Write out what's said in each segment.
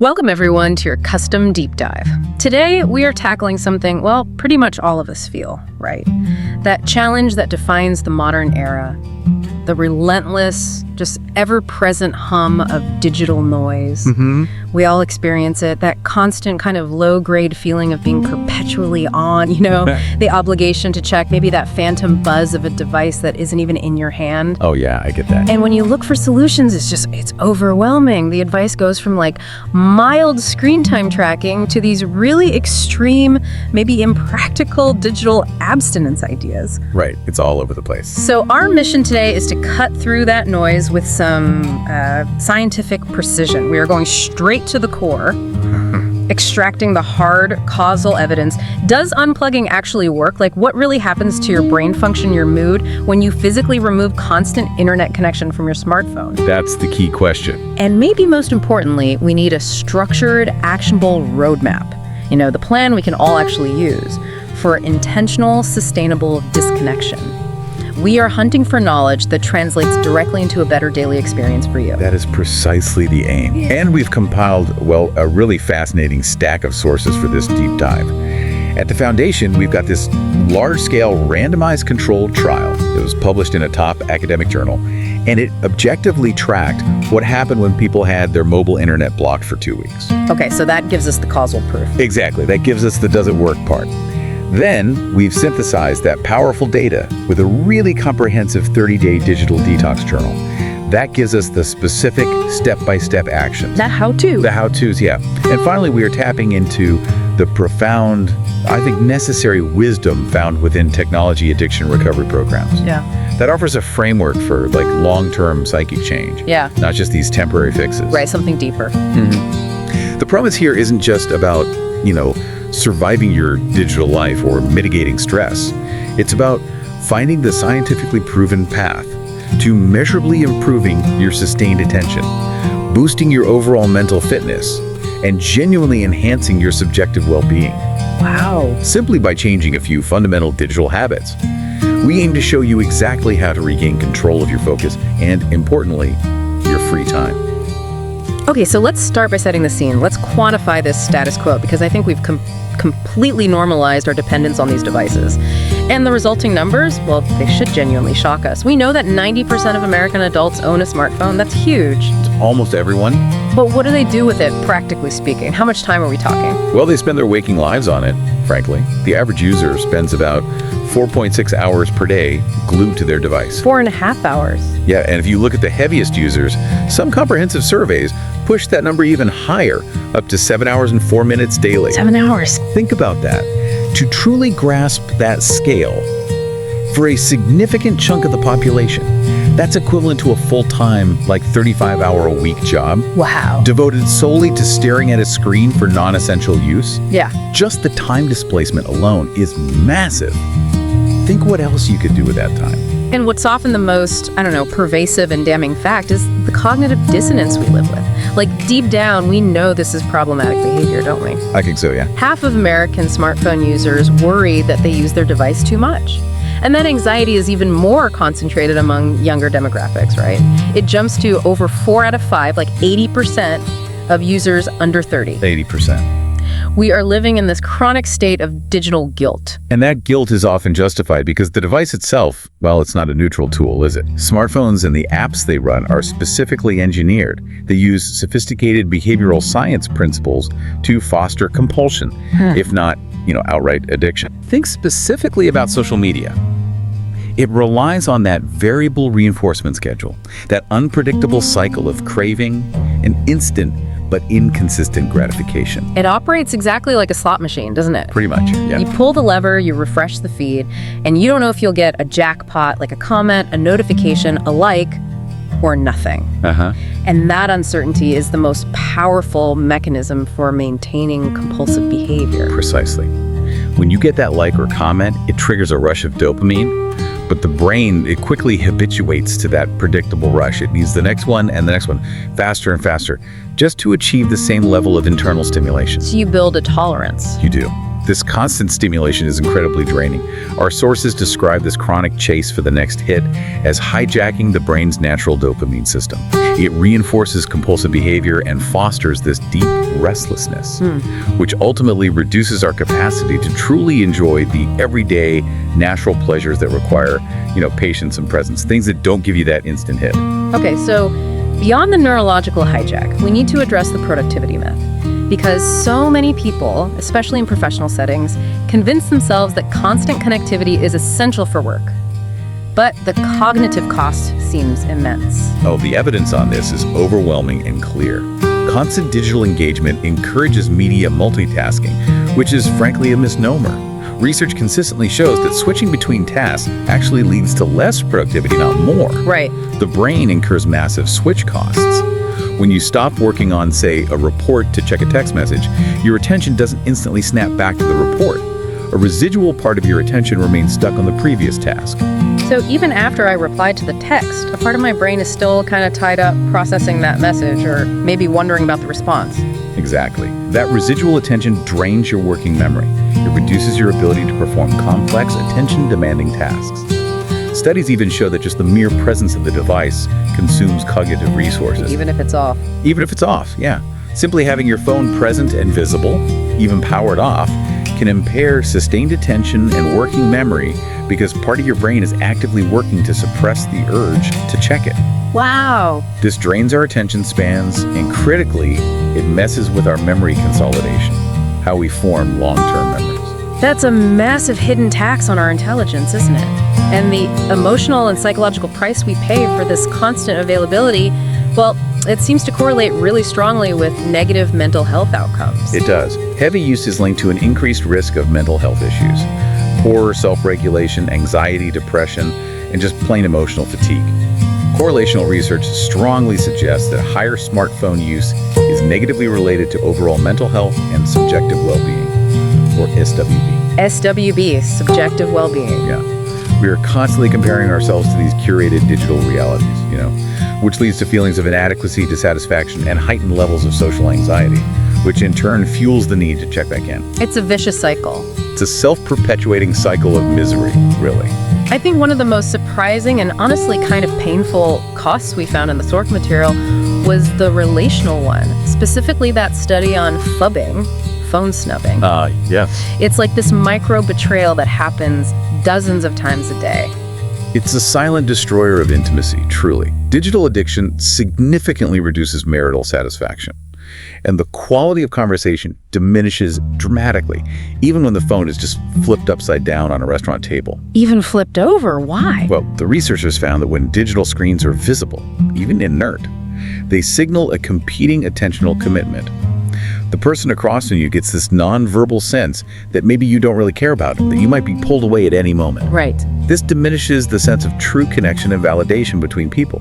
Welcome everyone to your custom deep dive. Today we are tackling something, well, pretty much all of us feel, right? That challenge that defines the modern era, the relentless, just ever-present hum of digital noise. We all experience it, that constant kind of low-grade feeling of being perpetually on, the obligation to check, maybe that phantom buzz of a device that isn't even in your hand. Oh yeah, I get that. And when you look for solutions, it's overwhelming. The advice goes from like mild screen time tracking to these really extreme, maybe impractical digital abstinence ideas. Right, it's all over the place. So our mission today is to cut through that noise with some scientific precision. We are going straight to the core, extracting the hard causal evidence. Does unplugging actually work? Like, what really happens to your brain function, your mood, when you physically remove constant internet connection from your smartphone? That's the key question. And maybe most importantly, we need a structured, actionable roadmap. The plan we can all actually use for intentional, sustainable disconnection. We are hunting for knowledge that translates directly into a better daily experience for you. That is precisely the aim. And we've compiled, a really fascinating stack of sources for this deep dive. At the foundation, we've got this large-scale randomized controlled trial. It was published in a top academic journal, and it objectively tracked what happened when people had their mobile internet blocked for 2 weeks. Okay, so that gives us the causal proof. Exactly, that gives us the does it work part. Then, we've synthesized that powerful data with a really comprehensive 30-day digital detox journal. That gives us the specific step-by-step actions. That how-to. The how-tos, yeah. And finally, we are tapping into the profound, I think, necessary wisdom found within technology addiction recovery programs. Yeah. That offers a framework for, long-term psychic change. Yeah. Not just these temporary fixes. Right, something deeper. The promise here isn't just about, surviving your digital life or mitigating stress. It's about finding the scientifically proven path to measurably improving your sustained attention, boosting your overall mental fitness, and genuinely enhancing your subjective well-being. Wow. Simply by changing a few fundamental digital habits. We aim to show you exactly how to regain control of your focus and, importantly, your free time. Okay, so let's start by setting the scene. Let's quantify this status quo, because I think we've completely normalized our dependence on these devices. And the resulting numbers, well, they should genuinely shock us. We know that 90% of American adults own a smartphone. That's huge. It's almost everyone. But what do they do with it, practically speaking? How much time are we talking? Well, they spend their waking lives on it, frankly. The average user spends about 4.6 hours per day glued to their device. 4.5 hours. Yeah, and if you look at the heaviest users, some comprehensive surveys push that number even higher, up to 7 hours and 4 minutes daily. 7 hours. Think about that. To truly grasp that scale, for a significant chunk of the population, that's equivalent to a full-time, 35-hour-a-week job. Wow. Devoted solely to staring at a screen for non-essential use. Yeah. Just the time displacement alone is massive. Think what else you could do with that time. And what's often the most, pervasive and damning fact is the cognitive dissonance we live with. Deep down, we know this is problematic behavior, don't we? I think so, yeah. Half of American smartphone users worry that they use their device too much. And that anxiety is even more concentrated among younger demographics, right? It jumps to over 4 out of 5, 80% of users under 30. 80%. We are living in this chronic state of digital guilt. And that guilt is often justified because the device itself, it's not a neutral tool, is it? Smartphones and the apps they run are specifically engineered. They use sophisticated behavioral science principles to foster compulsion, if not, outright addiction. Think specifically about social media. It relies on that variable reinforcement schedule, that unpredictable cycle of craving and instant but inconsistent gratification. It operates exactly like a slot machine, doesn't it? Pretty much, yeah. You pull the lever, you refresh the feed, and you don't know if you'll get a jackpot, like a comment, a notification, a like, or nothing. And that uncertainty is the most powerful mechanism for maintaining compulsive behavior. Precisely. When you get that like or comment, it triggers a rush of dopamine, but the brain, it quickly habituates to that predictable rush. It needs the next one and the next one, faster and faster, just to achieve the same level of internal stimulation. So you build a tolerance. You do. This constant stimulation is incredibly draining. Our sources describe this chronic chase for the next hit as hijacking the brain's natural dopamine system. It reinforces compulsive behavior and fosters this deep restlessness, which ultimately reduces our capacity to truly enjoy the everyday natural pleasures that require, patience and presence, things that don't give you that instant hit. Okay, so beyond the neurological hijack, we need to address the productivity myth. Because so many people, especially in professional settings, convince themselves that constant connectivity is essential for work. But the cognitive cost seems immense. Oh, the evidence on this is overwhelming and clear. Constant digital engagement encourages media multitasking, which is frankly a misnomer. Research consistently shows that switching between tasks actually leads to less productivity, not more. Right. The brain incurs massive switch costs. When you stop working on, say, a report to check a text message, your attention doesn't instantly snap back to the report. A residual part of your attention remains stuck on the previous task. So even after I replied to the text, a part of my brain is still kind of tied up processing that message or maybe wondering about the response. Exactly. That residual attention drains your working memory. It reduces your ability to perform complex, attention-demanding tasks. Studies even show that just the mere presence of the device consumes cognitive resources. Even if it's off. Even if it's off, yeah. Simply having your phone present and visible, even powered off, can impair sustained attention and working memory because part of your brain is actively working to suppress the urge to check it. Wow. This drains our attention spans, and critically, it messes with our memory consolidation, how we form long-term memories. That's a massive hidden tax on our intelligence, isn't it? And the emotional and psychological price we pay for this constant availability, well, it seems to correlate really strongly with negative mental health outcomes. It does. Heavy use is linked to an increased risk of mental health issues, poorer self-regulation, anxiety, depression, and just plain emotional fatigue. Correlational research strongly suggests that higher smartphone use is negatively related to overall mental health and subjective well-being, or SWB. SWB, subjective well-being. Yeah. We are constantly comparing ourselves to these curated digital realities, which leads to feelings of inadequacy, dissatisfaction, and heightened levels of social anxiety, which in turn fuels the need to check back in. It's a vicious cycle. It's a self-perpetuating cycle of misery, really. I think one of the most surprising and honestly kind of painful costs we found in the source material was the relational one, specifically that study on phubbing, phone snubbing. Yes. It's like this micro betrayal that happens dozens of times a day. It's a silent destroyer of intimacy, truly. Digital addiction significantly reduces marital satisfaction, and the quality of conversation diminishes dramatically, even when the phone is just flipped upside down on a restaurant table. Even flipped over? Why? Well, the researchers found that when digital screens are visible, even inert, they signal a competing attentional commitment. The person across from you gets this non-verbal sense that maybe you don't really care about, that you might be pulled away at any moment. Right. This diminishes the sense of true connection and validation between people.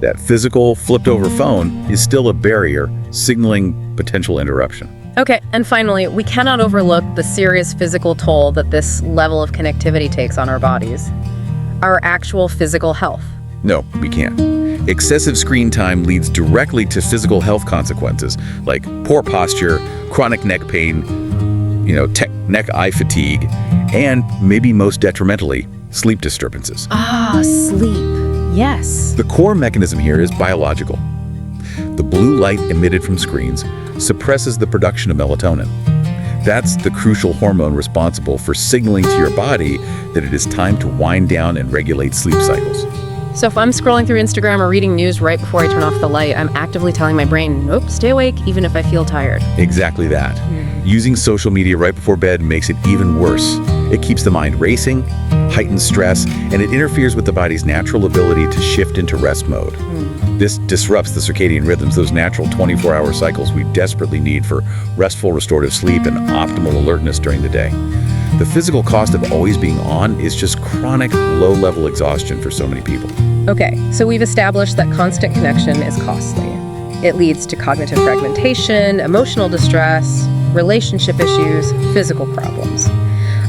That physical, flipped-over phone is still a barrier, signaling potential interruption. Okay, and finally, we cannot overlook the serious physical toll that this level of connectivity takes on our bodies. Our actual physical health. No, we can't. Excessive screen time leads directly to physical health consequences like poor posture, chronic neck pain, neck-eye fatigue, and maybe most detrimentally, sleep disturbances. Sleep. Yes. The core mechanism here is biological. The blue light emitted from screens suppresses the production of melatonin. That's the crucial hormone responsible for signaling to your body that it is time to wind down and regulate sleep cycles. So if I'm scrolling through Instagram or reading news right before I turn off the light, I'm actively telling my brain, nope, stay awake, even if I feel tired. Exactly that. Using social media right before bed makes it even worse. It keeps the mind racing, heightens stress, and it interferes with the body's natural ability to shift into rest mode. This disrupts the circadian rhythms, those natural 24-hour cycles we desperately need for restful, restorative sleep and optimal alertness during the day. The physical cost of always being on is just chronic, low-level exhaustion for so many people. Okay, so we've established that constant connection is costly. It leads to cognitive fragmentation, emotional distress, relationship issues, physical problems.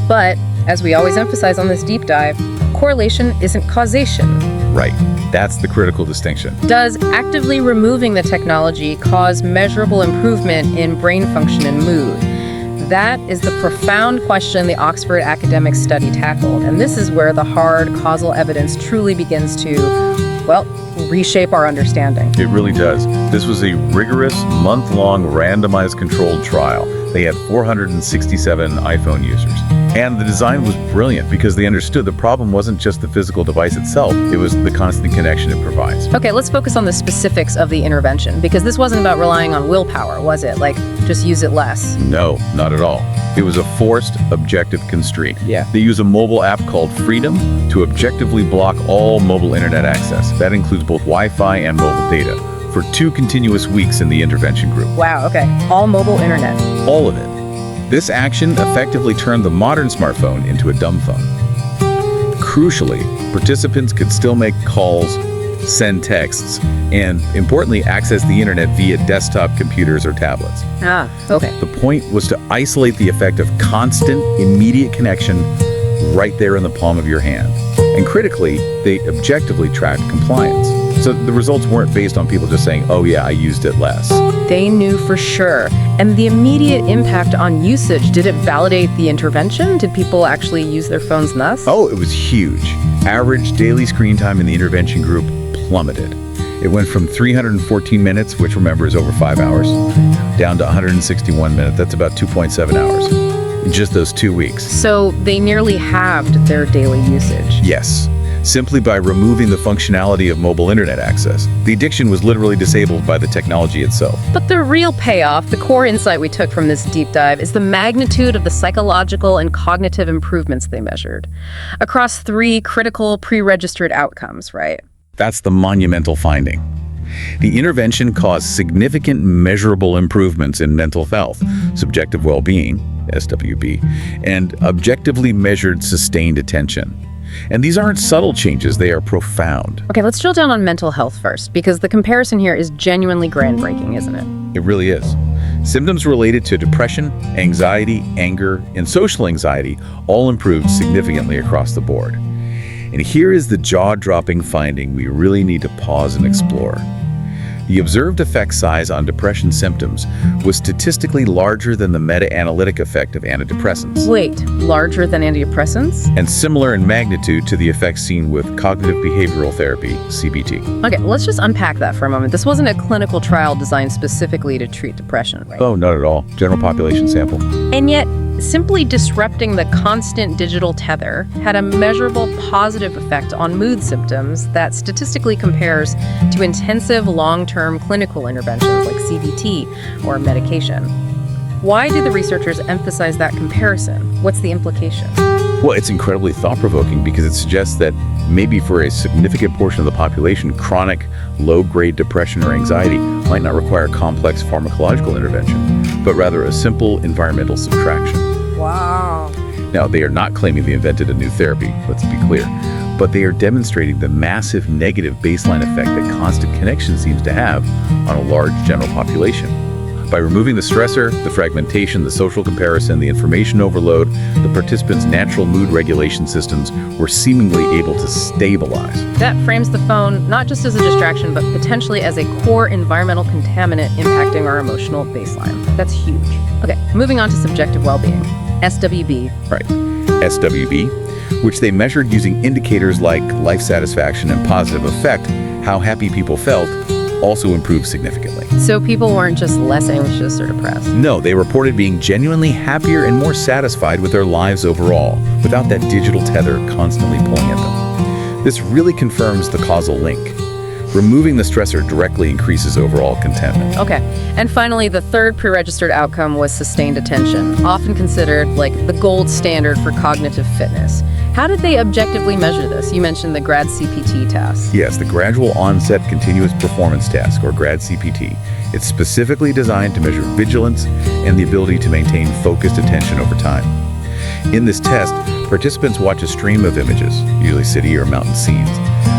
But, as we always emphasize on this deep dive, correlation isn't causation. Right. That's the critical distinction. Does actively removing the technology cause measurable improvement in brain function and mood? That is the profound question the Oxford academic study tackled, and this is where the hard causal evidence truly begins to, well, reshape our understanding. It really does. This was a rigorous, month-long, randomized controlled trial. They had 467 iPhone users. And the design was brilliant because they understood the problem wasn't just the physical device itself, it was the constant connection it provides. Okay, let's focus on the specifics of the intervention, because this wasn't about relying on willpower, was it? Like, just use it less. No, not at all. It was a forced, objective constraint. Yeah. They use a mobile app called Freedom to objectively block all mobile internet access. That includes both Wi-Fi and mobile data for 2 continuous weeks in the intervention group. Wow, okay. All mobile internet. All of it. This action effectively turned the modern smartphone into a dumb phone. Crucially, participants could still make calls, send texts, and, importantly, access the internet via desktop computers or tablets. Ah, okay. The point was to isolate the effect of constant, immediate connection right there in the palm of your hand. And critically, they objectively tracked compliance. So the results weren't based on people just saying, oh yeah, I used it less. They knew for sure. And the immediate impact on usage, did it validate the intervention? Did people actually use their phones less? Oh, it was huge. Average daily screen time in the intervention group plummeted. It went from 314 minutes, which remember is over 5 hours, down to 161 minutes. That's about 2.7 hours in just those 2 weeks. So they nearly halved their daily usage. Yes. Simply by removing the functionality of mobile internet access. The addiction was literally disabled by the technology itself. But the real payoff, the core insight we took from this deep dive, is the magnitude of the psychological and cognitive improvements they measured across 3 critical pre-registered outcomes, right? That's the monumental finding. The intervention caused significant measurable improvements in mental health, subjective well-being, SWB, and objectively measured sustained attention. And these aren't subtle changes, they are profound. Okay, let's drill down on mental health first, because the comparison here is genuinely groundbreaking, isn't it? It really is. Symptoms related to depression, anxiety, anger, and social anxiety all improved significantly across the board. And here is the jaw-dropping finding we really need to pause and explore. The observed effect size on depression symptoms was statistically larger than the meta-analytic effect of antidepressants. Wait, larger than antidepressants? And similar in magnitude to the effects seen with cognitive behavioral therapy, CBT. Okay, let's just unpack that for a moment. This wasn't a clinical trial designed specifically to treat depression, right? Oh, not at all. General population sample. And yet, simply disrupting the constant digital tether had a measurable positive effect on mood symptoms that statistically compares to intensive long-term clinical interventions like CBT or medication. Why do the researchers emphasize that comparison? What's the implication? Well, it's incredibly thought-provoking because it suggests that maybe for a significant portion of the population, chronic, low-grade depression or anxiety might not require complex pharmacological intervention, but rather a simple environmental subtraction. Wow. Now, they are not claiming they invented a new therapy, let's be clear, but they are demonstrating the massive negative baseline effect that constant connection seems to have on a large general population. By removing the stressor, the fragmentation, the social comparison, the information overload, the participants' natural mood regulation systems were seemingly able to stabilize. That frames the phone not just as a distraction, but potentially as a core environmental contaminant impacting our emotional baseline. That's huge. Okay, moving on to subjective well-being, SWB. Right, SWB, which they measured using indicators like life satisfaction and positive affect, how happy people felt, also improved significantly. So people weren't just less anxious or depressed. No, they reported being genuinely happier and more satisfied with their lives overall, without that digital tether constantly pulling at them. This really confirms the causal link. Removing the stressor directly increases overall contentment. Okay, and finally, the third pre-registered outcome was sustained attention, often considered like the gold standard for cognitive fitness. How did they objectively measure this? You mentioned the GRAD CPT task. Yes, the Gradual Onset Continuous Performance Task, or GRAD CPT. It's specifically designed to measure vigilance and the ability to maintain focused attention over time. In this test, participants watch a stream of images, usually city or mountain scenes,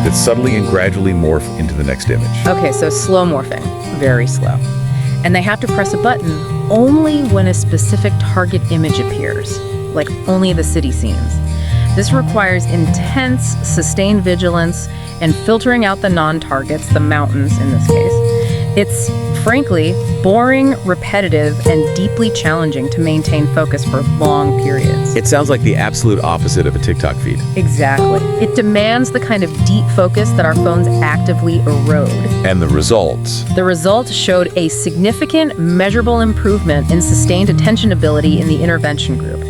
that subtly and gradually morph into the next image. Okay, so slow morphing, very slow. And they have to press a button only when a specific target image appears, like only the city scenes. This requires intense, sustained vigilance and filtering out the non-targets, the mountains in this case. It's, frankly, boring, repetitive, and deeply challenging to maintain focus for long periods. It sounds like the absolute opposite of a TikTok feed. Exactly. It demands the kind of deep focus that our phones actively erode. And the results? The results showed a significant, measurable improvement in sustained attention ability in the intervention group.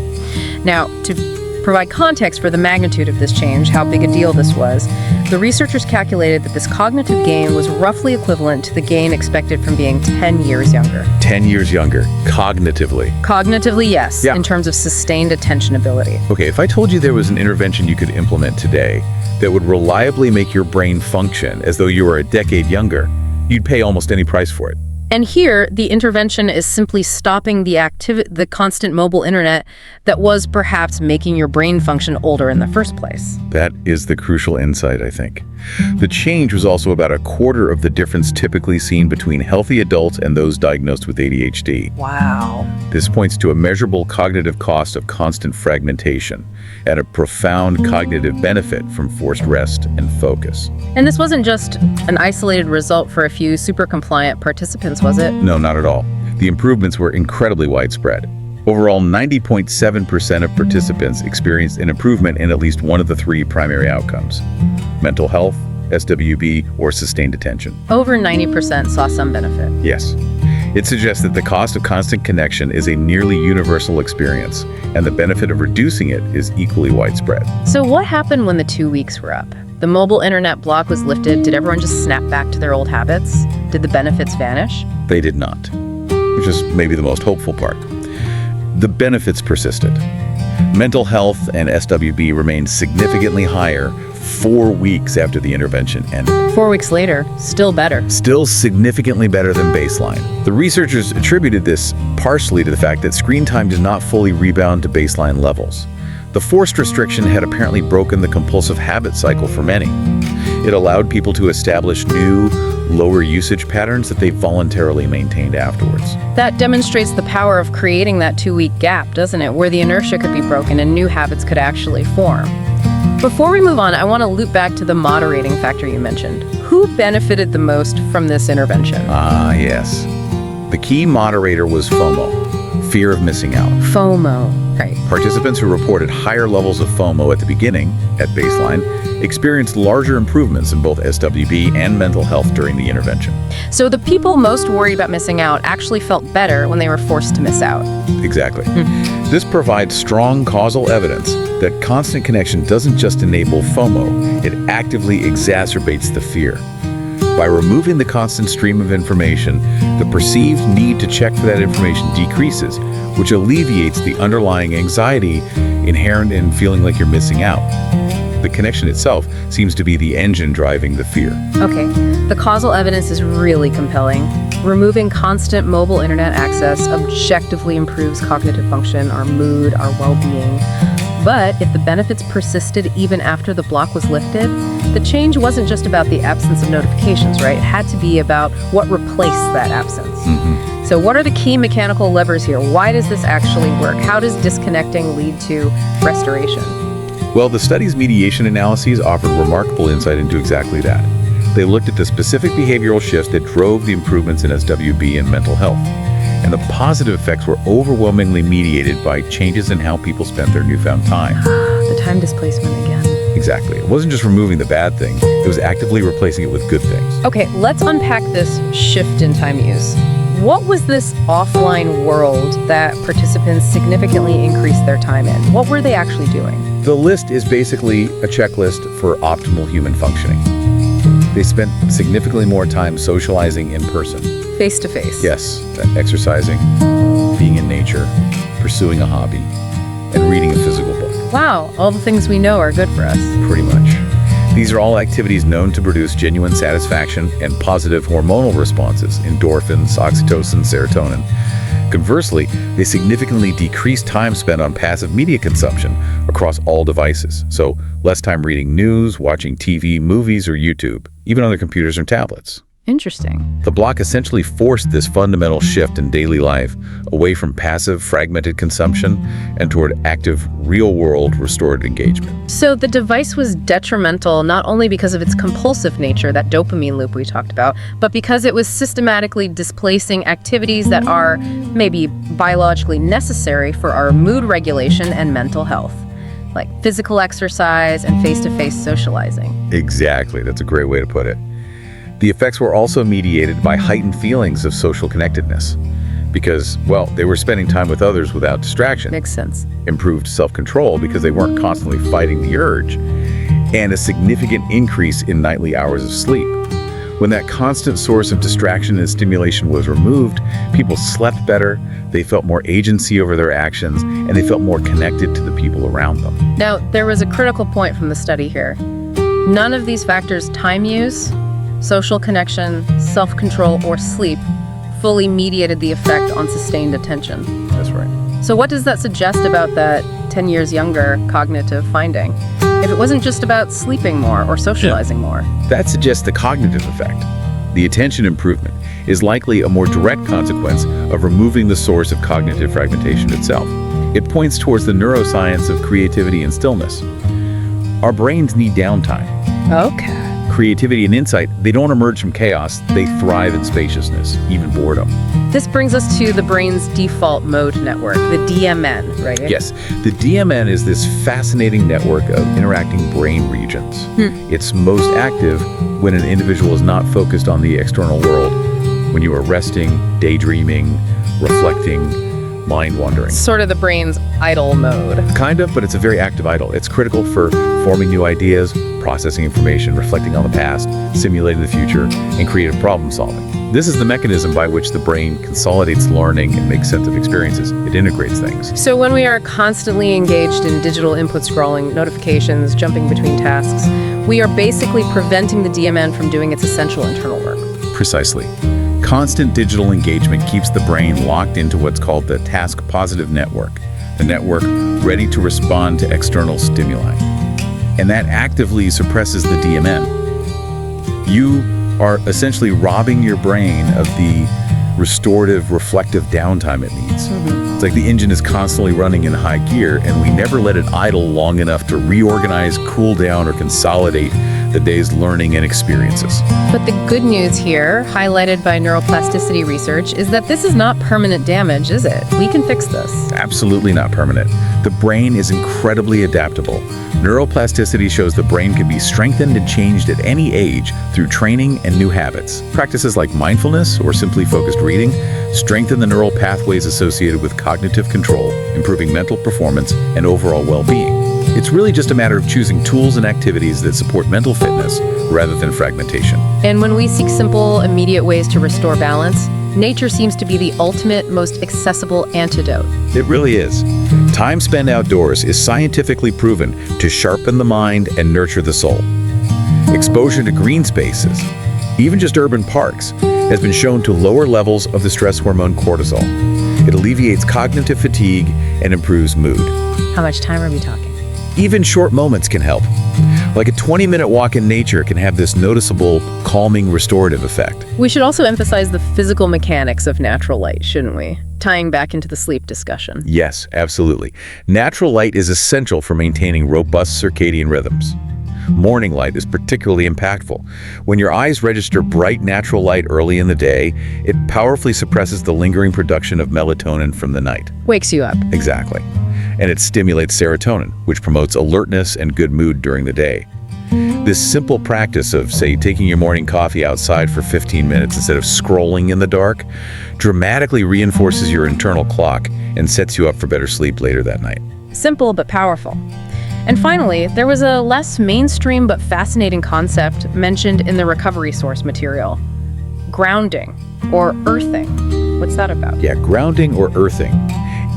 Now, to provide context for the magnitude of this change, how big a deal this was, the researchers calculated that this cognitive gain was roughly equivalent to the gain expected from being 10 years younger. 10 years younger, cognitively. Cognitively, yes, Yeah. in terms of sustained attention ability. Okay, if I told you there was an intervention you could implement today that would reliably make your brain function as though you were a decade younger, you'd pay almost any price for it. And here, the intervention is simply stopping the constant mobile internet that was perhaps making your brain function older in the first place. That is the crucial insight, I think. The change was also about a quarter of the difference typically seen between healthy adults and those diagnosed with ADHD. Wow. This points to a measurable cognitive cost of constant fragmentation and a profound cognitive benefit from forced rest and focus. And this wasn't just an isolated result for a few super compliant participants, was it? No, not at all. The improvements were incredibly widespread. Overall, 90.7% of participants experienced an improvement in at least one of the three primary outcomes: mental health, SWB, or sustained attention. Over 90% saw some benefit. Yes. It suggests that the cost of constant connection is a nearly universal experience, and the benefit of reducing it is equally widespread. So what happened when the 2 weeks were up? The mobile internet block was lifted. Did everyone just snap back to their old habits? Did the benefits vanish? They did not, which is maybe the most hopeful part. The benefits persisted. Mental health and SWB remained significantly higher 4 weeks after the intervention ended. 4 weeks later, still better. Still significantly better than baseline. The researchers attributed this partially to the fact that screen time did not fully rebound to baseline levels. The forced restriction had apparently broken the compulsive habit cycle for many. It allowed people to establish new, lower usage patterns that they voluntarily maintained afterwards. That demonstrates the power of creating that 2-week gap, doesn't it? Where the inertia could be broken and new habits could actually form. Before we move on, I want to loop back to the moderating factor you mentioned. Who benefited the most from this intervention? Ah, yes. The key moderator was FOMO, fear of missing out. FOMO, right. Participants who reported higher levels of FOMO at the beginning, at baseline, experienced larger improvements in both SWB and mental health during the intervention. So the people most worried about missing out actually felt better when they were forced to miss out. Exactly. This provides strong causal evidence that constant connection doesn't just enable FOMO, it actively exacerbates the fear. By removing the constant stream of information, the perceived need to check for that information decreases, which alleviates the underlying anxiety inherent in feeling like you're missing out. The connection itself seems to be the engine driving the fear. Okay, the causal evidence is really compelling. Removing constant mobile internet access objectively improves cognitive function, our mood, our well-being. But if the benefits persisted even after the block was lifted, the change wasn't just about the absence of notifications, right? It had to be about what replaced that absence. So what are the key mechanical levers here? Why does this actually work? How does disconnecting lead to restoration? Well, the study's mediation analyses offered remarkable insight into exactly that. They looked at the specific behavioral shifts that drove the improvements in SWB and mental health. And the positive effects were overwhelmingly mediated by changes in how people spent their newfound time. The time displacement again. Exactly. It wasn't just removing the bad thing, it was actively replacing it with good things. Okay, let's unpack this shift in time use. What was this offline world that participants significantly increased their time in? What were they actually doing? The list is basically a checklist for optimal human functioning. They spent significantly more time socializing in person. Face to face. Yes, exercising, being in nature, pursuing a hobby, and reading a physical book. Wow, all the things we know are good for us. Pretty much. These are all activities known to produce genuine satisfaction and positive hormonal responses, endorphins, oxytocin, serotonin. Conversely, they significantly decrease time spent on passive media consumption across all devices. So less time reading news, watching TV, movies, or YouTube, even on their computers or tablets. Interesting. The block essentially forced this fundamental shift in daily life away from passive, fragmented consumption and toward active, real-world, restored engagement. So the device was detrimental not only because of its compulsive nature, that dopamine loop we talked about, but because it was systematically displacing activities that are maybe biologically necessary for our mood regulation and mental health, like physical exercise and face-to-face socializing. Exactly. That's a great way to put it. The effects were also mediated by heightened feelings of social connectedness because, well, they were spending time with others without distraction. Makes sense. Improved self-control because they weren't constantly fighting the urge, and a significant increase in nightly hours of sleep. When that constant source of distraction and stimulation was removed, people slept better, they felt more agency over their actions, and they felt more connected to the people around them. Now, there was a critical point from the study here. None of these factors, time use, social connection, self-control, or sleep, fully mediated the effect on sustained attention. That's right. So what does that suggest about that 10 years younger cognitive finding? If it wasn't just about sleeping more or socializing more. That suggests the cognitive effect. The attention improvement is likely a more direct consequence of removing the source of cognitive fragmentation itself. It points towards the neuroscience of creativity and stillness. Our brains need downtime. Okay. Creativity and insight, they don't emerge from chaos, they thrive in spaciousness, even boredom. This brings us to the brain's default mode network, the DMN, right? Yes, the DMN is this fascinating network of interacting brain regions. It's most active when an individual is not focused on the external world, when you are resting, daydreaming, reflecting, mind-wandering. Sort of the brain's idle mode. Kind of, but it's a very active idle. It's critical for forming new ideas, processing information, reflecting on the past, simulating the future, and creative problem solving. This is the mechanism by which the brain consolidates learning and makes sense of experiences. It integrates things. So when we are constantly engaged in digital input scrolling, notifications, jumping between tasks, we are basically preventing the DMN from doing its essential internal work. Precisely. Constant digital engagement keeps the brain locked into what's called the task-positive network, the network ready to respond to external stimuli. And that actively suppresses the DMN. You are essentially robbing your brain of the restorative, reflective downtime it needs. It's like the engine is constantly running in high gear, and we never let it idle long enough to reorganize, cool down, or consolidate the day's learning and experiences. But the good news here, highlighted by neuroplasticity research, is that this is not permanent damage, is it? We can fix this. Absolutely not permanent. The brain is incredibly adaptable. Neuroplasticity shows the brain can be strengthened and changed at any age through training and new habits. Practices like mindfulness or simply focused reading strengthen the neural pathways associated with cognitive control, improving mental performance and overall well-being. It's really just a matter of choosing tools and activities that support mental fitness rather than fragmentation. And when we seek simple, immediate ways to restore balance, nature seems to be the ultimate, most accessible antidote. It really is. Time spent outdoors is scientifically proven to sharpen the mind and nurture the soul. Exposure to green spaces, even just urban parks, has been shown to lower levels of the stress hormone cortisol. It alleviates cognitive fatigue and improves mood. How much time are we talking? Even short moments can help. Like a 20-minute walk in nature can have this noticeable, calming, restorative effect. We should also emphasize the physical mechanics of natural light, shouldn't we? Tying back into the sleep discussion. Yes, absolutely. Natural light is essential for maintaining robust circadian rhythms. Morning light is particularly impactful. When your eyes register bright natural light early in the day, it powerfully suppresses the lingering production of melatonin from the night. Wakes you up. Exactly. And it stimulates serotonin, which promotes alertness and good mood during the day. This simple practice of, say, taking your morning coffee outside for 15 minutes instead of scrolling in the dark dramatically reinforces your internal clock and sets you up for better sleep later that night. Simple but powerful. And finally, there was a less mainstream but fascinating concept mentioned in the recovery source material. Grounding, or earthing. What's that about? Yeah, grounding or earthing.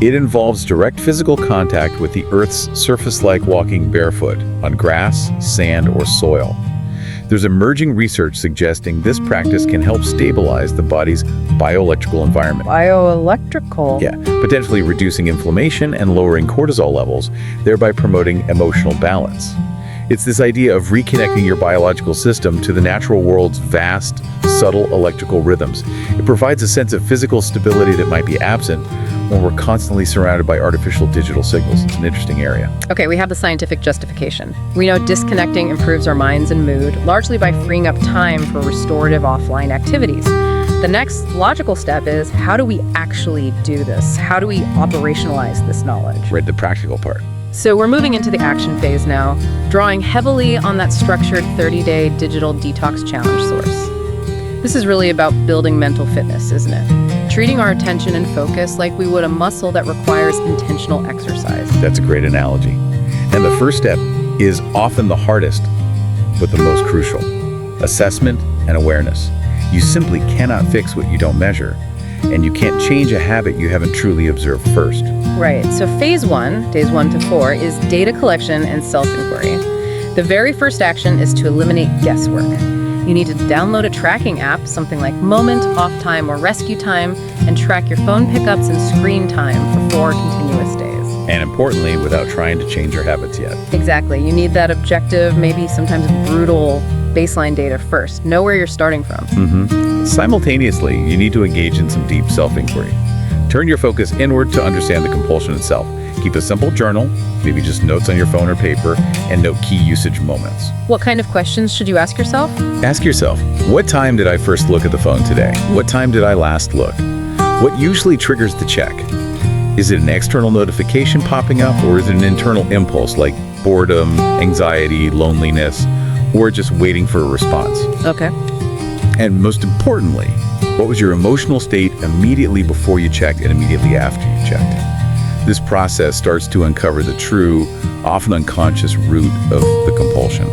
It involves direct physical contact with the Earth's surface like walking barefoot on grass, sand, or soil. There's emerging research suggesting this practice can help stabilize the body's bioelectrical environment. Bioelectrical? Yeah, potentially reducing inflammation and lowering cortisol levels, thereby promoting emotional balance. It's this idea of reconnecting your biological system to the natural world's vast, subtle electrical rhythms. It provides a sense of physical stability that might be absent when we're constantly surrounded by artificial digital signals. It's an interesting area. Okay, we have the scientific justification. We know disconnecting improves our minds and mood, largely by freeing up time for restorative offline activities. The next logical step is, how do we actually do this? How do we operationalize this knowledge? Right, the practical part. So we're moving into the action phase now, drawing heavily on that structured 30-day digital detox challenge source. This is really about building mental fitness, isn't it? Treating our attention and focus like we would a muscle that requires intentional exercise. That's a great analogy. And the first step is often the hardest, but the most crucial. Assessment and awareness. You simply cannot fix what you don't measure, and you can't change a habit you haven't truly observed first. Right, so phase 1, days 1 to 4, is data collection and self-inquiry. The very first action is to eliminate guesswork. You need to download a tracking app, something like Moment, Off Time, or Rescue Time, and track your phone pickups and screen time for 4 continuous days. And importantly, without trying to change your habits yet. Exactly. You need that objective, maybe sometimes brutal baseline data first. Know where you're starting from. Simultaneously, you need to engage in some deep self-inquiry. Turn your focus inward to understand the compulsion itself. Keep a simple journal, maybe just notes on your phone or paper, and note key usage moments. What kind of questions should you ask yourself? Ask yourself, what time did I first look at the phone today? What time did I last look? What usually triggers the check? Is it an external notification popping up, or is it an internal impulse like boredom, anxiety, loneliness, or just waiting for a response? Okay. And most importantly, what was your emotional state immediately before you checked and immediately after you checked? This process starts to uncover the true, often unconscious root of the compulsion.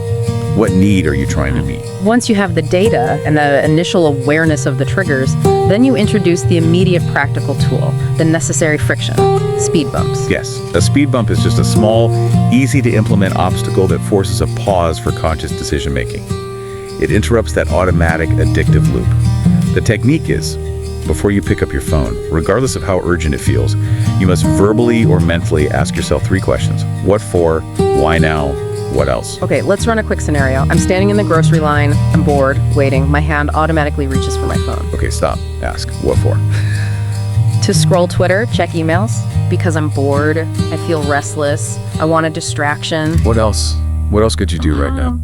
What need are you trying to meet? Once you have the data and the initial awareness of the triggers, then you introduce the immediate practical tool, the necessary friction, speed bumps. Yes, a speed bump is just a small, easy-to-implement obstacle that forces a pause for conscious decision-making. It interrupts that automatic, addictive loop. The technique is, before you pick up your phone, regardless of how urgent it feels, you must verbally or mentally ask yourself 3 questions. What for? Why now? What else? Okay, let's run a quick scenario. I'm standing in the grocery line, I'm bored, waiting, my hand automatically reaches for my phone. Okay, stop. Ask. What for? To scroll Twitter, check emails, because I'm bored, I feel restless, I want a distraction. What else? What else could you do right now?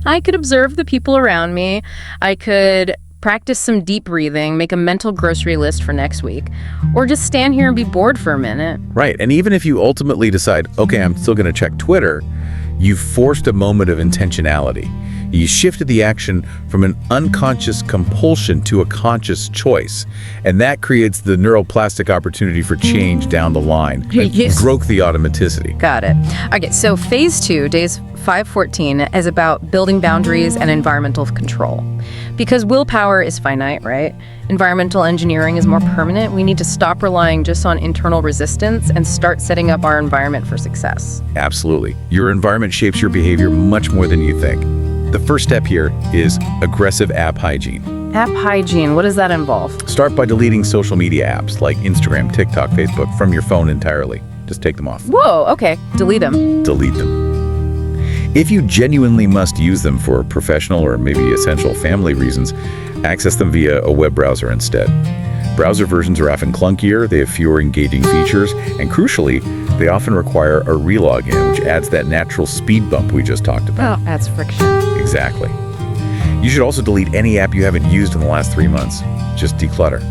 I could observe the people around me. I could practice some deep breathing, make a mental grocery list for next week, or just stand here and be bored for a minute. Right, and even if you ultimately decide, okay, I'm still going to check Twitter, you've forced a moment of intentionality. You shifted the action from an unconscious compulsion to a conscious choice, and that creates the neuroplastic opportunity for change down the line. Yes. Broke the automaticity. Got it. Okay, so phase 2, days 5-14, is about building boundaries and environmental control. Because willpower is finite, right? Environmental engineering is more permanent. We need to stop relying just on internal resistance and start setting up our environment for success. Absolutely. Your environment shapes your behavior much more than you think. The first step here is aggressive app hygiene. App hygiene, what does that involve? Start by deleting social media apps like Instagram, TikTok, Facebook from your phone entirely. Just take them off. Whoa, okay, delete them. Delete them. If you genuinely must use them for professional or maybe essential family reasons, access them via a web browser instead. Browser versions are often clunkier, they have fewer engaging features, and crucially, they often require a relogin, which adds that natural speed bump we just talked about. Oh, adds friction. Exactly. You should also delete any app you haven't used in the last 3 months. Just declutter.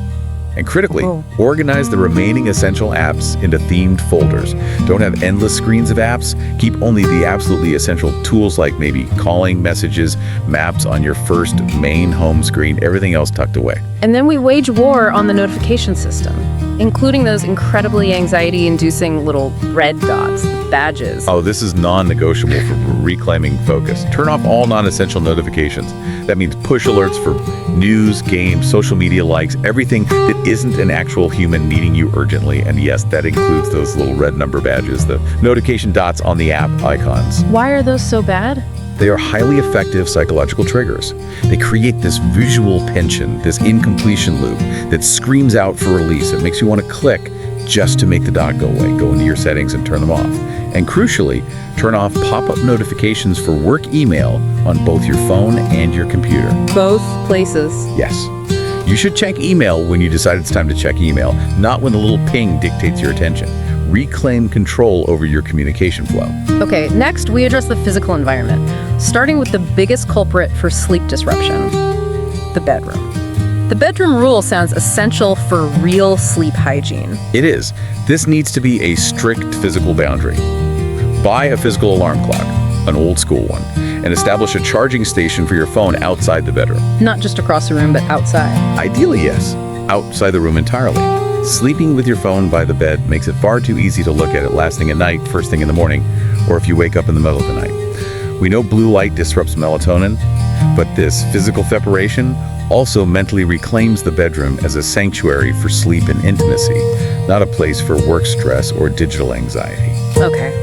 And critically, organize the remaining essential apps into themed folders. Don't have endless screens of apps. Keep only the absolutely essential tools like maybe calling, messages, maps on your first main home screen, everything else tucked away. And then we wage war on the notification system, including those incredibly anxiety-inducing little red dots, badges. Oh, this is non-negotiable for reclaiming focus. Turn off all non-essential notifications. That means push alerts for news, games, social media likes, everything that isn't an actual human needing you urgently. And yes, that includes those little red number badges, the notification dots on the app icons. Why are those so bad? They are highly effective psychological triggers. They create this visual tension, this incompletion loop that screams out for release. It makes you want to click just to make the dot go away. Go into your settings and turn them off. And crucially, turn off pop-up notifications for work email on both your phone and your computer. Both places. Yes. You should check email when you decide it's time to check email, not when the little ping dictates your attention. Reclaim control over your communication flow. Okay, next we address the physical environment, starting with the biggest culprit for sleep disruption, the bedroom. The bedroom rule sounds essential for real sleep hygiene. It is. This needs to be a strict physical boundary. Buy a physical alarm clock, an old school one, and establish a charging station for your phone outside the bedroom. Not just across the room, but outside. Ideally, yes, outside the room entirely. Sleeping with your phone by the bed makes it far too easy to look at it last thing at night, first thing in the morning, or if you wake up in the middle of the night. We know blue light disrupts melatonin, but this physical separation also mentally reclaims the bedroom as a sanctuary for sleep and intimacy, not a place for work stress or digital anxiety. Okay.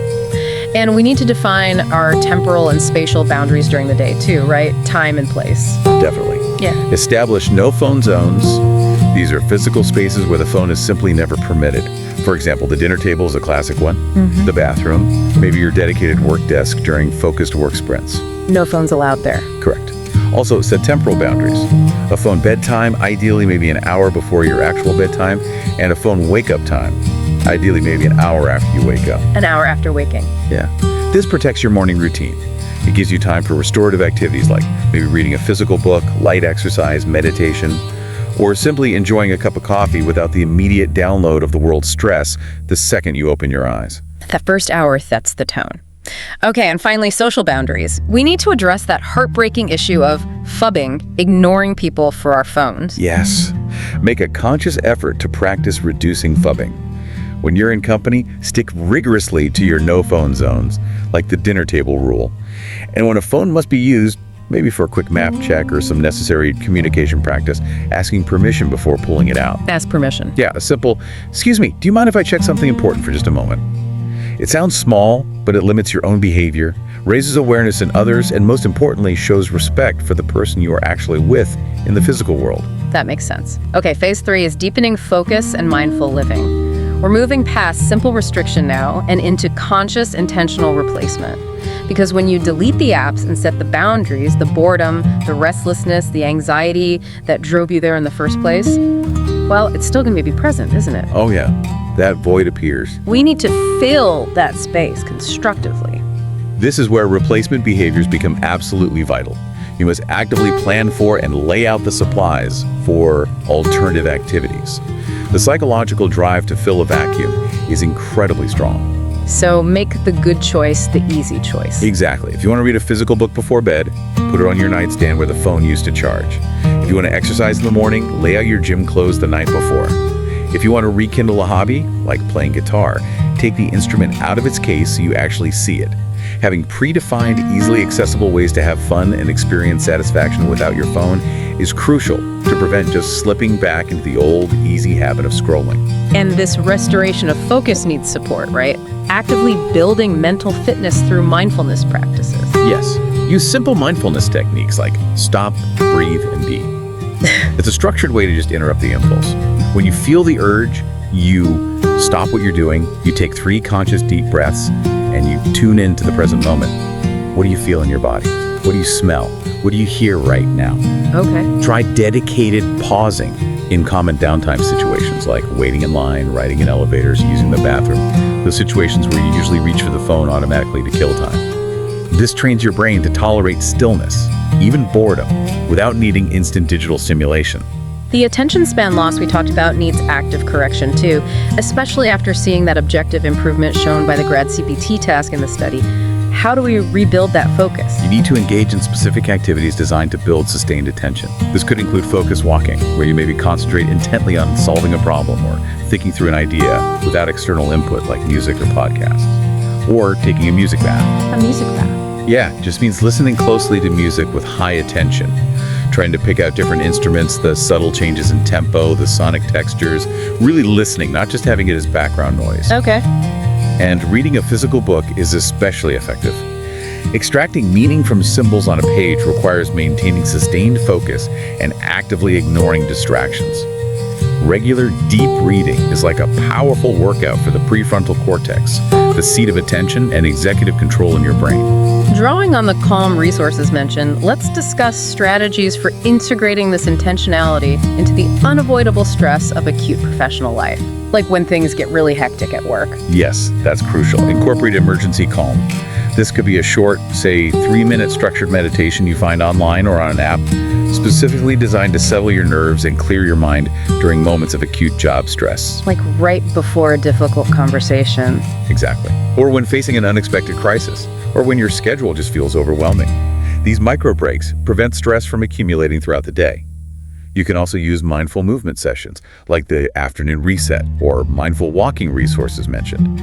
And we need to define our temporal and spatial boundaries during the day too, right? Time and place. Definitely. Yeah. Establish no phone zones. These are physical spaces where the phone is simply never permitted. For example, the dinner table is a classic one. The bathroom, maybe your dedicated work desk during focused work sprints. No phones allowed there. Correct. Also, set temporal boundaries. A phone bedtime, ideally maybe an hour before your actual bedtime, and a phone wake-up time, ideally maybe an hour after you wake up. An hour after waking. Yeah. This protects your morning routine. It gives you time for restorative activities like maybe reading a physical book, light exercise, meditation, or simply enjoying a cup of coffee without the immediate download of the world's stress the second you open your eyes. That first hour sets the tone. Okay, and finally, social boundaries. We need to address that heartbreaking issue of phubbing, ignoring people for our phones. Yes. Make a conscious effort to practice reducing phubbing. When you're in company, stick rigorously to your no-phone zones, like the dinner table rule. And when a phone must be used, maybe for a quick map check or some necessary communication practice, asking permission before pulling it out. Ask permission. Yeah, a simple, "Excuse me, do you mind if I check something important for just a moment?" It sounds small, but it limits your own behavior, raises awareness in others, and most importantly, shows respect for the person you are actually with in the physical world. That makes sense. Okay, phase 3 is deepening focus and mindful living. We're moving past simple restriction now and into conscious, intentional replacement. Because when you delete the apps and set the boundaries, the boredom, the restlessness, the anxiety that drove you there in the first place, well, it's still going to be present, isn't it? Oh yeah, that void appears. We need to fill that space constructively. This is where replacement behaviors become absolutely vital. You must actively plan for and lay out the supplies for alternative activities. The psychological drive to fill a vacuum is incredibly strong. So make the good choice the easy choice. Exactly. If you want to read a physical book before bed, put it on your nightstand where the phone used to charge. If you want to exercise in the morning, lay out your gym clothes the night before. If you want to rekindle a hobby, like playing guitar, take the instrument out of its case so you actually see it. Having predefined, easily accessible ways to have fun and experience satisfaction without your phone is crucial to prevent just slipping back into the old, easy habit of scrolling. And this restoration of focus needs support, right? Actively building mental fitness through mindfulness practices. Yes, use simple mindfulness techniques like stop, breathe, and be. It's a structured way to just interrupt the impulse. When you feel the urge, you stop what you're doing, you take 3 conscious deep breaths, and you tune into the present moment. What do you feel in your body? What do you smell? What do you hear right now? Okay. Try dedicated pausing in common downtime situations like waiting in line, riding in elevators, using the bathroom, those situations where you usually reach for the phone automatically to kill time. This trains your brain to tolerate stillness, even boredom, without needing instant digital stimulation. The attention span loss we talked about needs active correction too, especially after seeing that objective improvement shown by the grad CPT task in the study. How do we rebuild that focus? You need to engage in specific activities designed to build sustained attention. This could include focus walking, where you maybe concentrate intently on solving a problem or thinking through an idea without external input like music or podcasts. Or taking a music bath. A music bath. Yeah, it just means listening closely to music with high attention. Trying to pick out different instruments, the subtle changes in tempo, the sonic textures, really listening, not just having it as background noise. Okay. And reading a physical book is especially effective. Extracting meaning from symbols on a page requires maintaining sustained focus and actively ignoring distractions. Regular deep reading is like a powerful workout for the prefrontal cortex, the seat of attention and executive control in your brain. Drawing on the calm resources mentioned, let's discuss strategies for integrating this intentionality into the unavoidable stress of acute professional life, like when things get really hectic at work. Yes, that's crucial. Incorporate emergency calm. This could be a short, say, 3-minute structured meditation you find online or on an app, specifically designed to settle your nerves and clear your mind during moments of acute job stress. Like right before a difficult conversation. Exactly. Or when facing an unexpected crisis, or when your schedule just feels overwhelming. These micro breaks prevent stress from accumulating throughout the day. You can also use mindful movement sessions, like the afternoon reset or mindful walking resources mentioned.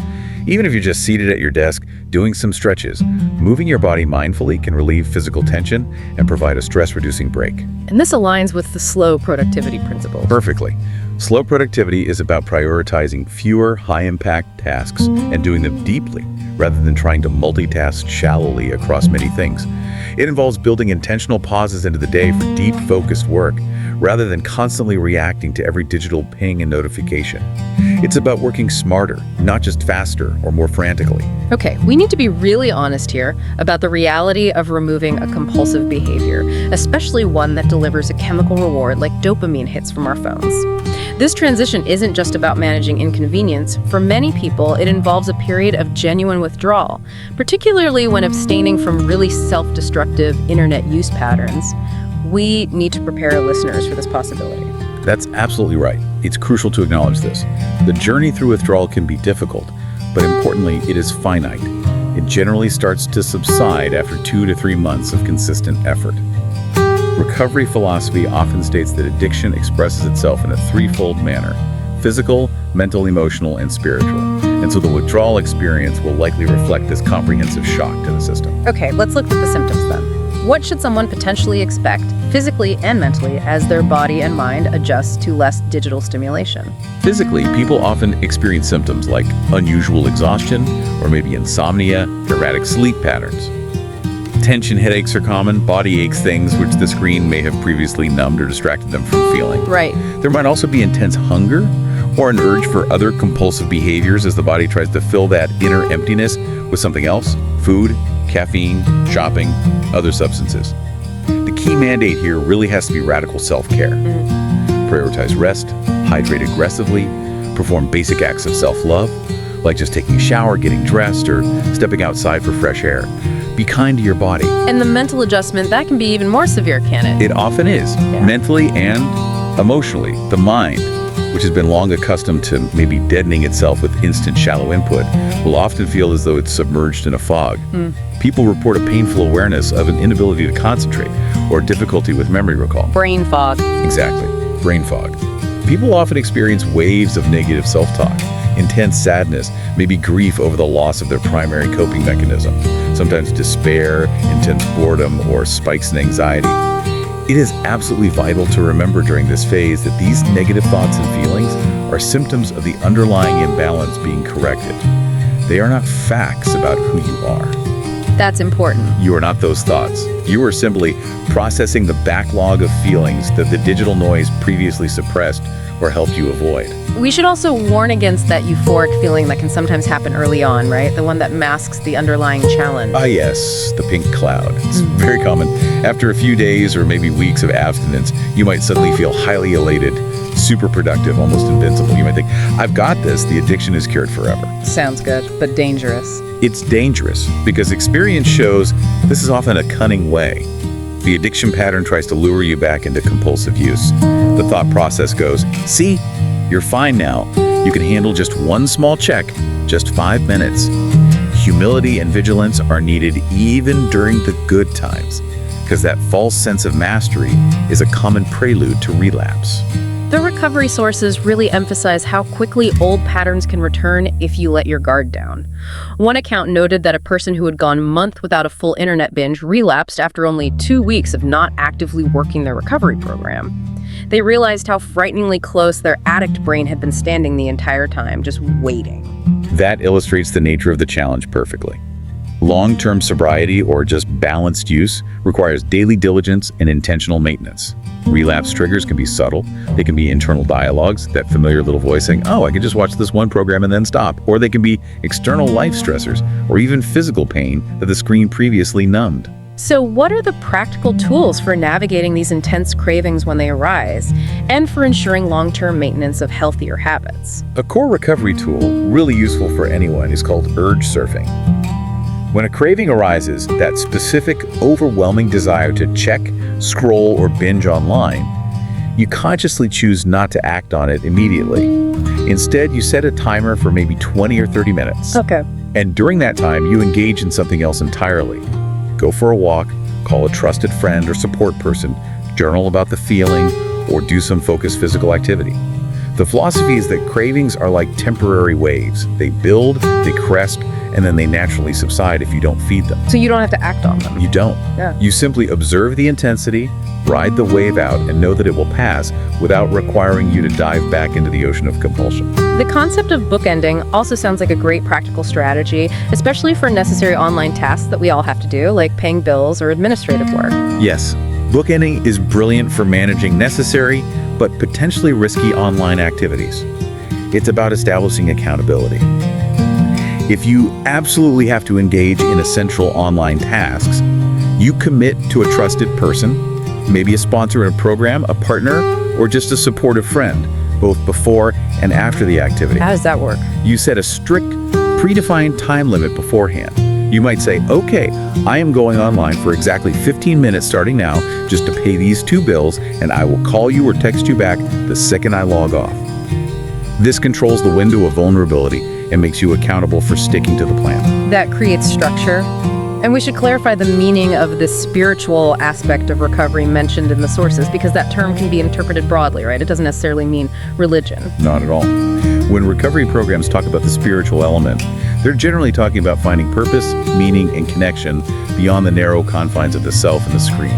Even if you're just seated at your desk, doing some stretches, moving your body mindfully can relieve physical tension and provide a stress-reducing break. And this aligns with the slow productivity principle. Perfectly. Slow productivity is about prioritizing fewer high-impact tasks and doing them deeply, rather than trying to multitask shallowly across many things. It involves building intentional pauses into the day for deep, focused work, rather than constantly reacting to every digital ping and notification. It's about working smarter, not just faster or more frantically. Okay, we need to be really honest here about the reality of removing a compulsive behavior, especially one that delivers a chemical reward like dopamine hits from our phones. This transition isn't just about managing inconvenience. For many people, it involves a period of genuine withdrawal, particularly when abstaining from really self-destructive internet use patterns. We need to prepare our listeners for this possibility. That's absolutely right. It's crucial to acknowledge this. The journey through withdrawal can be difficult, but importantly, it is finite. It generally starts to subside after 2 to 3 months of consistent effort. Recovery philosophy often states that addiction expresses itself in a threefold manner: physical, mental, emotional, and spiritual. And so the withdrawal experience will likely reflect this comprehensive shock to the system. Okay, let's look at the symptoms then. What should someone potentially expect, physically and mentally, as their body and mind adjust to less digital stimulation? Physically, people often experience symptoms like unusual exhaustion, or maybe insomnia, erratic sleep patterns. Tension headaches are common, body aches, things which the screen may have previously numbed or distracted them from feeling. Right. There might also be intense hunger or an urge for other compulsive behaviors as the body tries to fill that inner emptiness with something else: food, caffeine, shopping, other substances. The key mandate here really has to be radical self-care. Prioritize rest, hydrate aggressively, perform basic acts of self-love, like just taking a shower, getting dressed, or stepping outside for fresh air. Be kind to your body. And the mental adjustment, that can be even more severe, can it? It often is, mentally and emotionally. The mind, which has been long accustomed to maybe deadening itself with instant shallow input, will often feel as though it's submerged in a fog. People report a painful awareness of an inability to concentrate or difficulty with memory recall. Brain fog. Exactly, brain fog. People often experience waves of negative self-talk, intense sadness, maybe grief over the loss of their primary coping mechanism, sometimes despair, intense boredom, or spikes in anxiety. It is absolutely vital to remember during this phase that these negative thoughts and feelings are symptoms of the underlying imbalance being corrected. They are not facts about who you are. That's important. You are not those thoughts. You are simply processing the backlog of feelings that the digital noise previously suppressed or helped you avoid. We should also warn against that euphoric feeling that can sometimes happen early on, right? The one that masks the underlying challenge. Ah, yes, the pink cloud. It's very common. After a few days or maybe weeks of abstinence, you might suddenly feel highly elated, super productive, almost invincible. You might think, I've got this, the addiction is cured forever. Sounds good, but dangerous. It's dangerous because experience shows this is often a cunning way. The addiction pattern tries to lure you back into compulsive use. The thought process goes, see, you're fine now. You can handle just one small check, just 5 minutes. Humility and vigilance are needed even during the good times, because that false sense of mastery is a common prelude to relapse. The recovery sources really emphasize how quickly old patterns can return if you let your guard down. One account noted that a person who had gone a month without a full internet binge relapsed after only 2 weeks of not actively working their recovery program. They realized how frighteningly close their addict brain had been standing the entire time, just waiting. That illustrates the nature of the challenge perfectly. Long-term sobriety or just balanced use requires daily diligence and intentional maintenance. Relapse triggers can be subtle. They can be internal dialogues, that familiar little voice saying, oh, I could just watch this one program and then stop. Or they can be external life stressors or even physical pain that the screen previously numbed. So what are the practical tools for navigating these intense cravings when they arise, and for ensuring long-term maintenance of healthier habits? A core recovery tool, really useful for anyone, is called urge surfing. When a craving arises, that specific, overwhelming desire to check, scroll, or binge online, you consciously choose not to act on it immediately. Instead, you set a timer for maybe 20 or 30 minutes. Okay. And during that time, you engage in something else entirely. Go for a walk, call a trusted friend or support person, journal about the feeling, or do some focused physical activity. The philosophy is that cravings are like temporary waves. They build, they crest, and then they naturally subside if you don't feed them. So you don't have to act on them. You don't. Yeah. You simply observe the intensity, ride the wave out, and know that it will pass without requiring you to dive back into the ocean of compulsion. The concept of bookending also sounds like a great practical strategy, especially for necessary online tasks that we all have to do, like paying bills or administrative work. Yes, bookending is brilliant for managing necessary but potentially risky online activities. It's about establishing accountability. If you absolutely have to engage in essential online tasks, you commit to a trusted person, maybe a sponsor in a program, a partner, or just a supportive friend, both before and after the activity. How does that work? You set a strict, predefined time limit beforehand. You might say, okay, I am going online for exactly 15 minutes starting now just to pay these 2 bills, and I will call you or text you back the second I log off. This controls the window of vulnerability and makes you accountable for sticking to the plan. That creates structure. And we should clarify the meaning of the spiritual aspect of recovery mentioned in the sources, because that term can be interpreted broadly, right? It doesn't necessarily mean religion. Not at all. When recovery programs talk about the spiritual element, they're generally talking about finding purpose, meaning, and connection beyond the narrow confines of the self and the screen.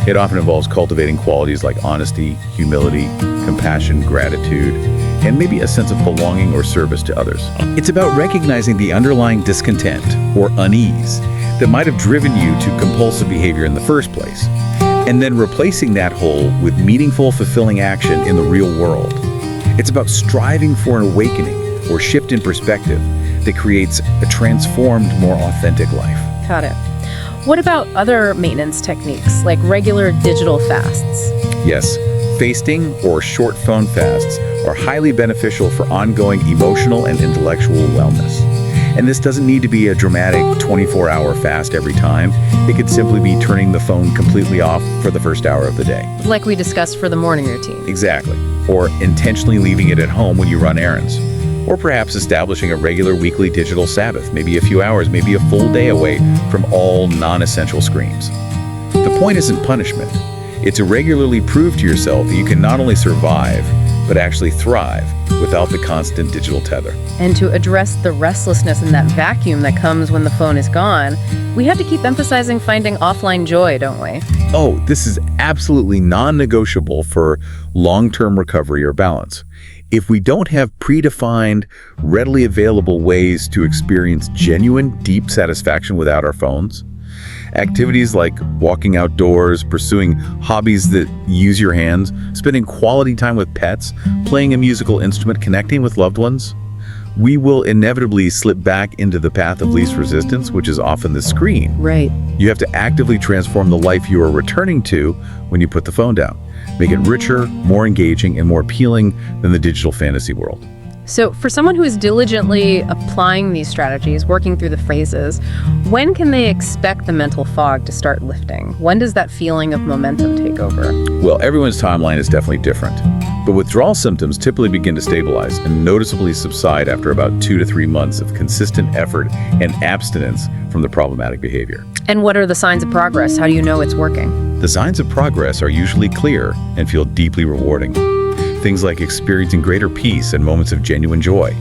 It often involves cultivating qualities like honesty, humility, compassion, gratitude, and maybe a sense of belonging or service to others. It's about recognizing the underlying discontent or unease that might have driven you to compulsive behavior in the first place, and then replacing that hole with meaningful, fulfilling action in the real world. It's about striving for an awakening or shift in perspective that creates a transformed, more authentic life. Got it. What about other maintenance techniques, like regular digital fasts? Yes, fasting or short phone fasts are highly beneficial for ongoing emotional and intellectual wellness. And this doesn't need to be a dramatic 24-hour fast every time. It could simply be turning the phone completely off for the first hour of the day. Like we discussed for the morning routine. Exactly. Or intentionally leaving it at home when you run errands. Or perhaps establishing a regular weekly digital Sabbath, maybe a few hours, maybe a full day away from all non-essential screens. The point isn't punishment. It's to regularly prove to yourself that you can not only survive, but actually thrive without the constant digital tether. And to address the restlessness and that vacuum that comes when the phone is gone, we have to keep emphasizing finding offline joy, don't we? Oh, this is absolutely non-negotiable for long-term recovery or balance. If we don't have predefined, readily available ways to experience genuine, deep satisfaction without our phones, activities like walking outdoors, pursuing hobbies that use your hands, spending quality time with pets, playing a musical instrument, connecting with loved ones, we will inevitably slip back into the path of least resistance, which is often the screen. Right. You have to actively transform the life you are returning to when you put the phone down. Make it richer, more engaging, and more appealing than the digital fantasy world. So for someone who is diligently applying these strategies, working through the phases, when can they expect the mental fog to start lifting? When does that feeling of momentum take over? Well, everyone's timeline is definitely different, but withdrawal symptoms typically begin to stabilize and noticeably subside after about 2 to 3 months of consistent effort and abstinence from the problematic behavior. And what are the signs of progress? How do you know it's working? The signs of progress are usually clear and feel deeply rewarding. Things like experiencing greater peace and moments of genuine joy,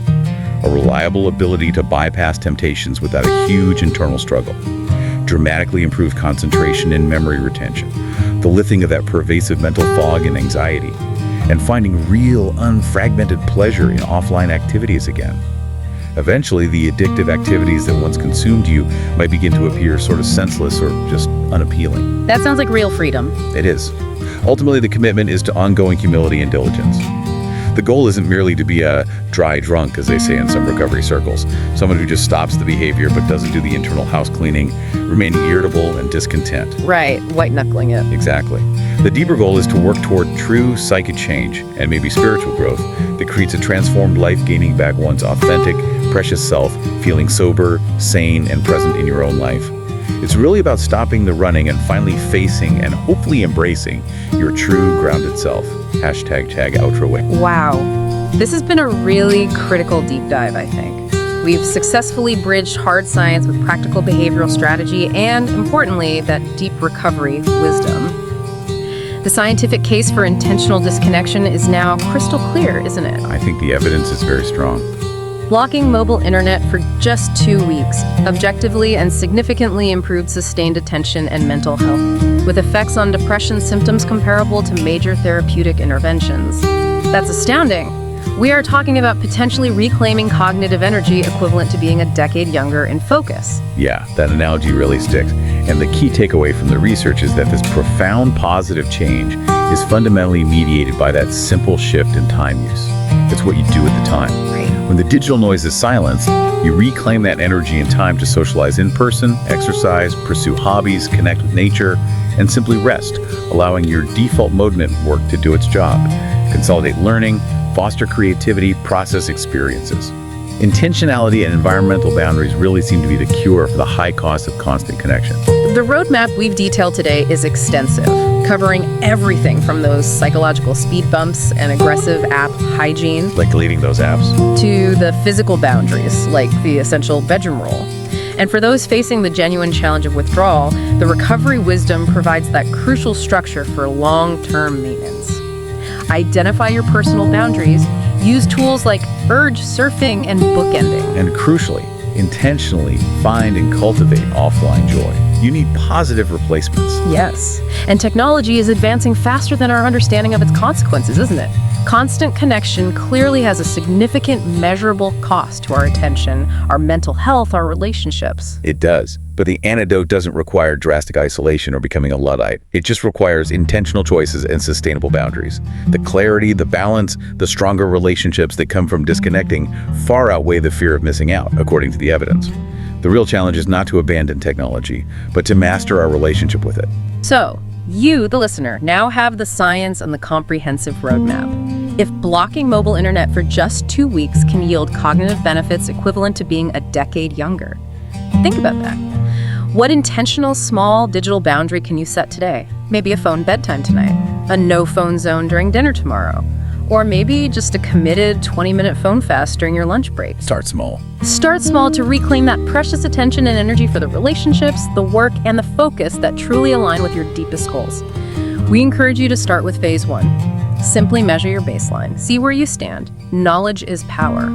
a reliable ability to bypass temptations without a huge internal struggle, dramatically improved concentration and memory retention, the lifting of that pervasive mental fog and anxiety, and finding real, unfragmented pleasure in offline activities again. Eventually, the addictive activities that once consumed you might begin to appear sort of senseless or just unappealing. That sounds like real freedom. It is. Ultimately, the commitment is to ongoing humility and diligence. The goal isn't merely to be a dry drunk, as they say in some recovery circles, someone who just stops the behavior but doesn't do the internal house cleaning, remaining irritable and discontent. Right, white-knuckling it. Exactly. The deeper goal is to work toward true psychic change and maybe spiritual growth that creates a transformed life, gaining back one's authentic, precious self, feeling sober, sane, and present in your own life. It's really about stopping the running and finally facing and hopefully embracing your true grounded self. Hashtag tag outro way. Wow. This has been a really critical deep dive, I think. We've successfully bridged hard science with practical behavioral strategy and, importantly, that deep recovery wisdom. The scientific case for intentional disconnection is now crystal clear, isn't it? I think the evidence is very strong. Blocking mobile internet for just 2 weeks objectively and significantly improved sustained attention and mental health, with effects on depression symptoms comparable to major therapeutic interventions. That's astounding. We are talking about potentially reclaiming cognitive energy equivalent to being a decade younger in focus. Yeah, that analogy really sticks. And the key takeaway from the research is that this profound positive change is fundamentally mediated by that simple shift in time use. It's what you do at the time. Right. When the digital noise is silenced, you reclaim that energy and time to socialize in person, exercise, pursue hobbies, connect with nature, and simply rest, allowing your default mode network to do its job. Consolidate learning, foster creativity, process experiences. Intentionality and environmental boundaries really seem to be the cure for the high cost of constant connection. The roadmap we've detailed today is extensive, covering everything from those psychological speed bumps and aggressive app hygiene Like deleting those apps. to the physical boundaries, like the essential bedroom rule. And for those facing the genuine challenge of withdrawal, the recovery wisdom provides that crucial structure for long-term maintenance. Identify your personal boundaries, use tools like urge surfing and bookending. And crucially, intentionally find and cultivate offline joy. You need positive replacements. Yes, and technology is advancing faster than our understanding of its consequences, isn't it? Constant connection clearly has a significant measurable cost to our attention, our mental health, our relationships. It does. But the antidote doesn't require drastic isolation or becoming a Luddite. It just requires intentional choices and sustainable boundaries. The clarity, the balance, the stronger relationships that come from disconnecting far outweigh the fear of missing out, according to the evidence. The real challenge is not to abandon technology, but to master our relationship with it. So, you, the listener, now have the science and the comprehensive roadmap. If blocking mobile internet for just 2 weeks can yield cognitive benefits equivalent to being a decade younger, think about that. What intentional, small digital boundary can you set today? Maybe a phone bedtime tonight, a no-phone zone during dinner tomorrow, or maybe just a committed 20-minute phone fast during your lunch break. Start small. Start small to reclaim that precious attention and energy for the relationships, the work, and the focus that truly align with your deepest goals. We encourage you to start with phase 1. Simply measure your baseline. See where you stand. Knowledge is power.